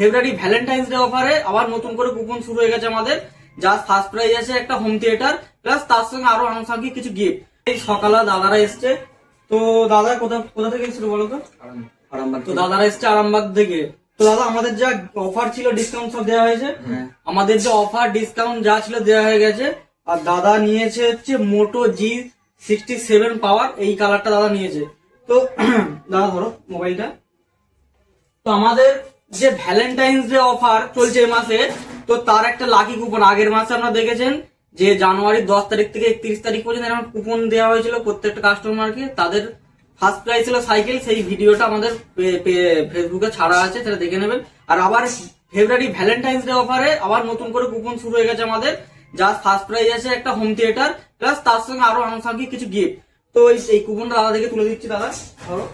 ফেব্রুয়ারি Valentine's day অফারে আবার নতুন করে কুপন শুরু হয়ে গেছে আমাদের। যা ফার্স্ট প্রাইজ আছে একটা হোম থিয়েটার, প্লাস তার সঙ্গে আরো আনুষঙ্গিক কিছু গিফট। এই সকালে দাদারা এসছে। তো দাদা কোথা থেকে এসেছিল বলো তো? আরামবাগ। তো দাদারা এসছে আরামবাগ থেকে। তো দাদা আমাদের যা অফার ছিল ডিসকাউন্ট সব দেওয়া হয়েছে। আমাদের যে অফার ডিসকাউন্ট যা ছিল দেওয়া হয়ে গেছে। আর দাদা নিয়েছে হচ্ছে মোটো G67 পাওয়ার, এই কালারটা দাদা নিয়েছে। তো দাদা ধরো মোবাইলটা। তো আমাদের যে ভ্যালেন্টাইন্স ডে অফার চলছে এই মাসে, তো তার একটা লাকি কুপন আগের মাসে আপনারা দেখেছেন যে জানুয়ারি 10 তারিখ থেকে 31 তারিখ পর্যন্ত এরকম কুপন দেওয়া হয়েছিল প্রত্যেকটা কাস্টমারকে। তাদের ফার্স্ট প্রাইজ ছিল সাইকেল। সেই ভিডিওটা আমাদের ফেসবুকে ছাড়া আছে, সেটা দেখে নেবেন। আর আবার ফেব্রুয়ারি ভ্যালেন্টাইন্স ডে অফারে আবার নতুন করে কুপন শুরু হয়ে গেছে আমাদের। যা ফার্স্ট প্রাইজ আছে একটা হোম থিয়েটার, প্লাস তার সঙ্গে আরো আনুষঙ্গিক কিছু গিফট। তো এই কুপনটা দাদা থেকে তুলে দিচ্ছি দাদা ধরো।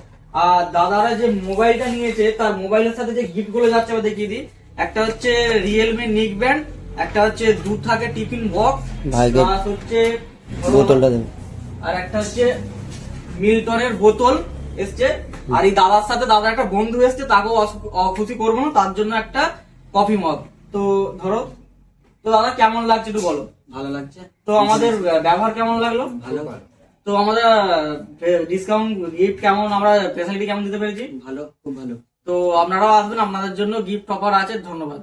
আর দাদারা যে মোবাইলটা নিয়েছে তার মোবাইলের সাথে যে গিফট গুলো যাচ্ছে আমি দেখিয়ে দিই। একটা হচ্ছে রিয়েলমি নিক ব্যান্ড, একটা হচ্ছে দুধ থাকে টিফিন বক্স, হচ্ছে বোতলটা দেন, আর একটা হচ্ছে মিল্টনের বোতল এসছে। আর এই দাদার সাথে দাদার একটা বন্ধু এসছে, তাকেও খুশি করবো না, তার জন্য একটা কফি মগ। তো ধরো। তো দাদা কেমন লাগছে একটু বলো। ভালো লাগছে। তো আমাদের ব্যবহার কেমন লাগলো? ভালো। তো আমাদের ডিসকাউন্ট গিফট কেমন, আমরা ফ্যাসিলিটি কেমন দিতে পেরেছি? ভালো, খুব ভালো। তো আপনারাও আসবেন, আপনাদের জন্য গিফট অফার আছে। ধন্যবাদ।